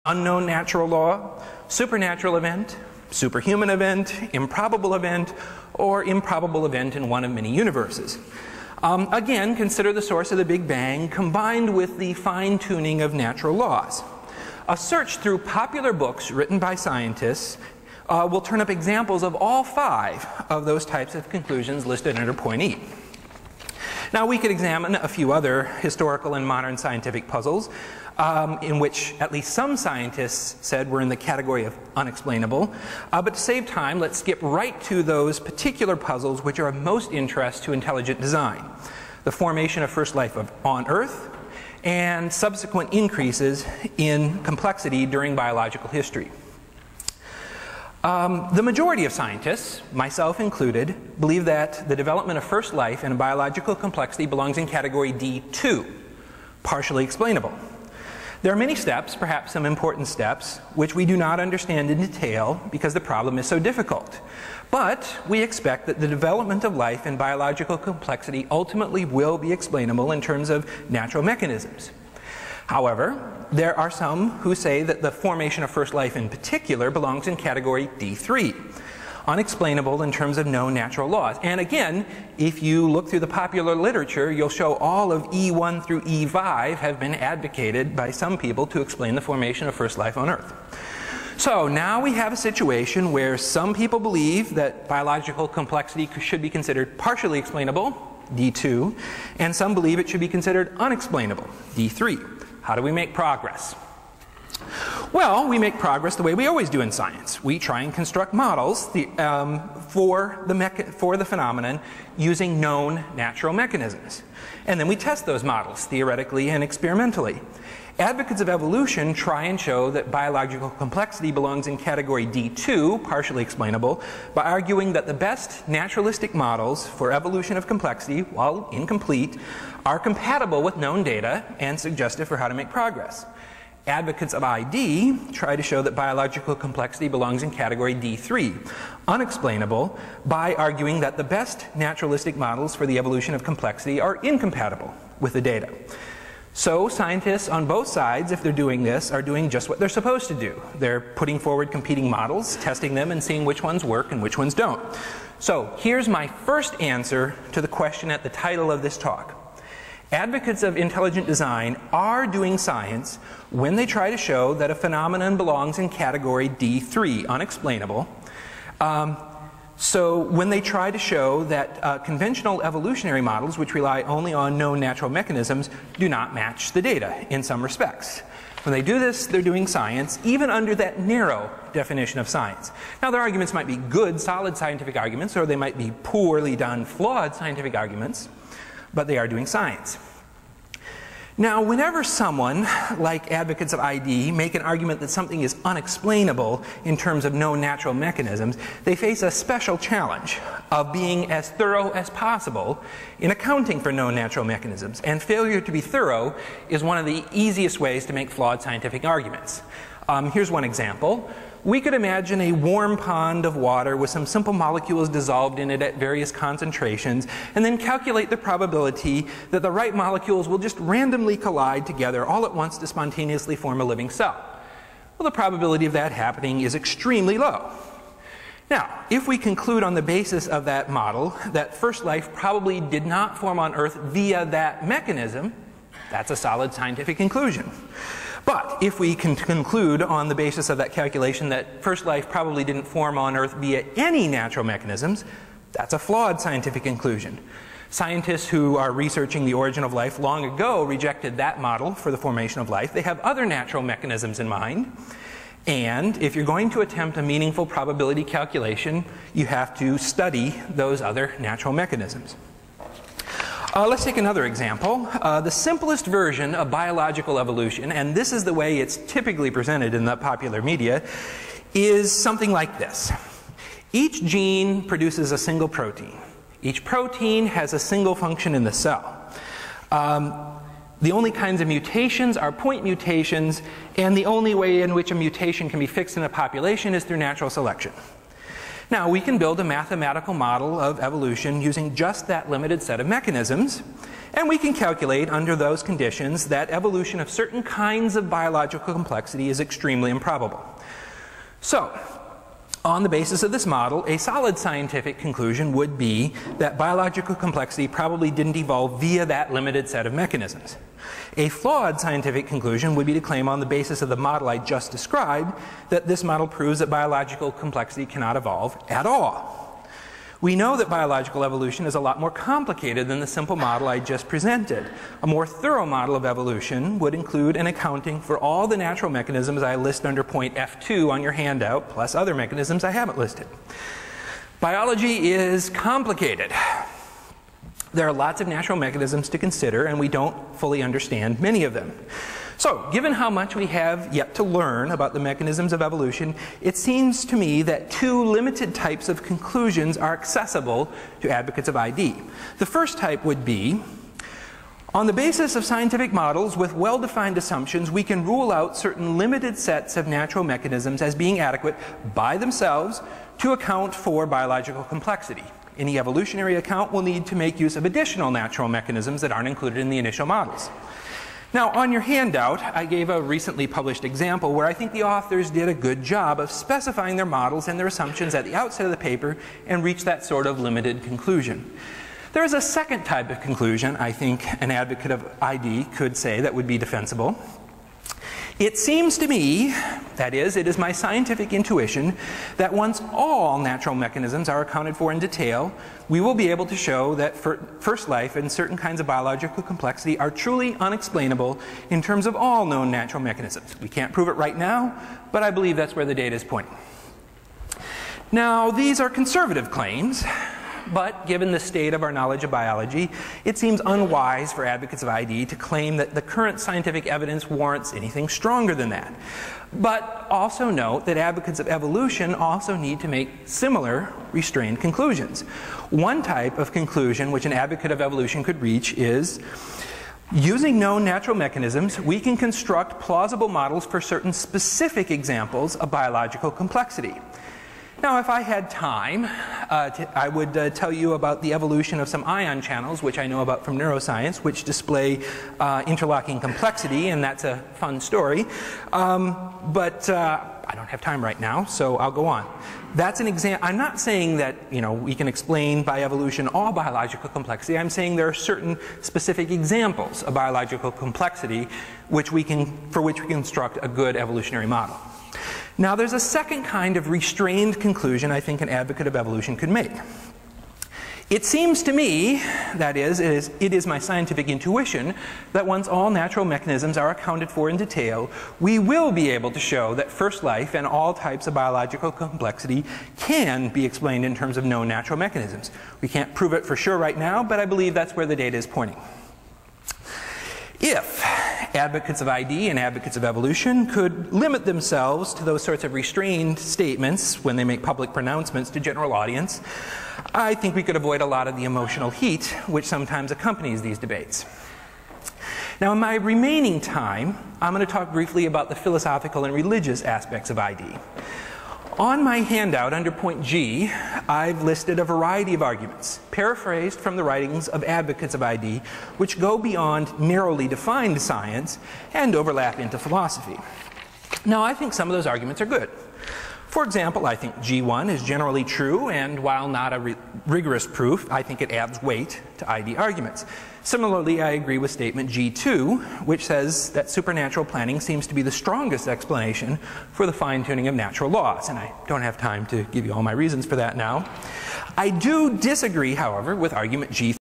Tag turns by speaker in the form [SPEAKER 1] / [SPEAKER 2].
[SPEAKER 1] unknown natural law, supernatural event, superhuman event, improbable event, or improbable event in one of many universes. Again, consider the source of the Big Bang combined with the fine-tuning of natural laws. A search through popular books written by scientists will turn up examples of all 5 of those types of conclusions listed under point E. Now, we could examine a few other historical and modern scientific puzzles in which at least some scientists said were in the category of unexplainable. But to save time, let's skip right to those particular puzzles which are of most interest to intelligent design: the formation of first life on Earth and subsequent increases in complexity during biological history. The majority of scientists, myself included, believe that the development of first life and biological complexity belongs in category D2, partially explainable. There are many steps, perhaps some important steps, which we do not understand in detail because the problem is so difficult. But we expect that the development of life and biological complexity ultimately will be explainable in terms of natural mechanisms. However, there are some who say that the formation of first life in particular belongs in category D3, unexplainable in terms of known natural laws. And again, if you look through the popular literature, you'll show all of E1 through E5 have been advocated by some people to explain the formation of first life on Earth. So now we have a situation where some people believe that biological complexity should be considered partially explainable, D2, and some believe it should be considered unexplainable, D3. How do we make progress? Well, we make progress the way we always do in science. We try and construct models for the phenomenon using known natural mechanisms. And then we test those models theoretically and experimentally. Advocates of evolution try and show that biological complexity belongs in category D2, partially explainable, by arguing that the best naturalistic models for evolution of complexity, while incomplete, are compatible with known data and suggestive for how to make progress. Advocates of ID try to show that biological complexity belongs in category D3, unexplainable, by arguing that the best naturalistic models for the evolution of complexity are incompatible with the data. So scientists on both sides, if they're doing this, are doing just what they're supposed to do. They're putting forward competing models, testing them, and seeing which ones work and which ones don't. So here's my first answer to the question at the title of this talk. Advocates of intelligent design are doing science when they try to show that a phenomenon belongs in category D3, unexplainable. So when they try to show that conventional evolutionary models, which rely only on known natural mechanisms, do not match the data in some respects. When they do this, they're doing science, even under that narrow definition of science. Now, their arguments might be good, solid scientific arguments, or they might be poorly done, flawed scientific arguments, but they are doing science. Now, whenever someone, like advocates of ID, make an argument that something is unexplainable in terms of known natural mechanisms, they face a special challenge of being as thorough as possible in accounting for known natural mechanisms. And failure to be thorough is one of the easiest ways to make flawed scientific arguments. Here's one example. We could imagine a warm pond of water with some simple molecules dissolved in it at various concentrations, and then calculate the probability that the right molecules will just randomly collide together all at once to spontaneously form a living cell. Well, the probability of that happening is extremely low. Now, if we conclude on the basis of that model that first life probably did not form on Earth via that mechanism, that's a solid scientific conclusion. But if we can conclude on the basis of that calculation that first life probably didn't form on Earth via any natural mechanisms, that's a flawed scientific conclusion. Scientists who are researching the origin of life long ago rejected that model for the formation of life. They have other natural mechanisms in mind. And if you're going to attempt a meaningful probability calculation, you have to study those other natural mechanisms. Let's take another example. The simplest version of biological evolution, and this is the way it's typically presented in the popular media, is something like this. Each gene produces a single protein. Each protein has a single function in the cell. The only kinds of mutations are point mutations, and the only way in which a mutation can be fixed in a population is through natural selection. Now, we can build a mathematical model of evolution using just that limited set of mechanisms, and we can calculate under those conditions that evolution of certain kinds of biological complexity is extremely improbable. So, on the basis of this model, a solid scientific conclusion would be that biological complexity probably didn't evolve via that limited set of mechanisms. A flawed scientific conclusion would be to claim on the basis of the model I just described that this model proves that biological complexity cannot evolve at all. We know that biological evolution is a lot more complicated than the simple model I just presented. A more thorough model of evolution would include an accounting for all the natural mechanisms I list under point F2 on your handout, plus other mechanisms I haven't listed. Biology is complicated. There are lots of natural mechanisms to consider, and we don't fully understand many of them. So, given how much we have yet to learn about the mechanisms of evolution, it seems to me that two limited types of conclusions are accessible to advocates of ID. The first type would be, on the basis of scientific models with well-defined assumptions, we can rule out certain limited sets of natural mechanisms as being adequate by themselves to account for biological complexity. Any evolutionary account will need to make use of additional natural mechanisms that aren't included in the initial models. Now, on your handout, I gave a recently published example where I think the authors did a good job of specifying their models and their assumptions at the outset of the paper and reached that sort of limited conclusion. There is a second type of conclusion I think an advocate of ID could say that would be defensible. It seems to me, that is, it is my scientific intuition, that once all natural mechanisms are accounted for in detail, we will be able to show that first life and certain kinds of biological complexity are truly unexplainable in terms of all known natural mechanisms. We can't prove it right now, but I believe that's where the data is pointing. Now, these are conservative claims, but given the state of our knowledge of biology, it seems unwise for advocates of ID to claim that the current scientific evidence warrants anything stronger than that. But also note that advocates of evolution also need to make similar restrained conclusions. One type of conclusion which an advocate of evolution could reach is, using known natural mechanisms, we can construct plausible models for certain specific examples of biological complexity. Now, if I had time, I would tell you about the evolution of some ion channels, which I know about from neuroscience, which display interlocking complexity, and that's a fun story. But I don't have time right now, so I'll go on. That's an example. I'm not saying that, we can explain by evolution all biological complexity. I'm saying there are certain specific examples of biological complexity for which we can construct a good evolutionary model. Now, there's a second kind of restrained conclusion I think an advocate of evolution could make. It seems to me, that is, it is my scientific intuition, that once all natural mechanisms are accounted for in detail, we will be able to show that first life and all types of biological complexity can be explained in terms of known natural mechanisms. We can't prove it for sure right now, but I believe that's where the data is pointing. If advocates of ID and advocates of evolution could limit themselves to those sorts of restrained statements when they make public pronouncements to general audience, I think we could avoid a lot of the emotional heat which sometimes accompanies these debates. Now, in my remaining time, I'm going to talk briefly about the philosophical and religious aspects of ID. On my handout under point G, I've listed a variety of arguments, paraphrased from the writings of advocates of ID, which go beyond narrowly defined science and overlap into philosophy. Now, I think some of those arguments are good. For example, I think G1 is generally true, and while not a rigorous proof, I think it adds weight to ID arguments. Similarly, I agree with statement G2, which says that supernatural planning seems to be the strongest explanation for the fine-tuning of natural laws, and I don't have time to give you all my reasons for that now. I do disagree, however, with argument G3.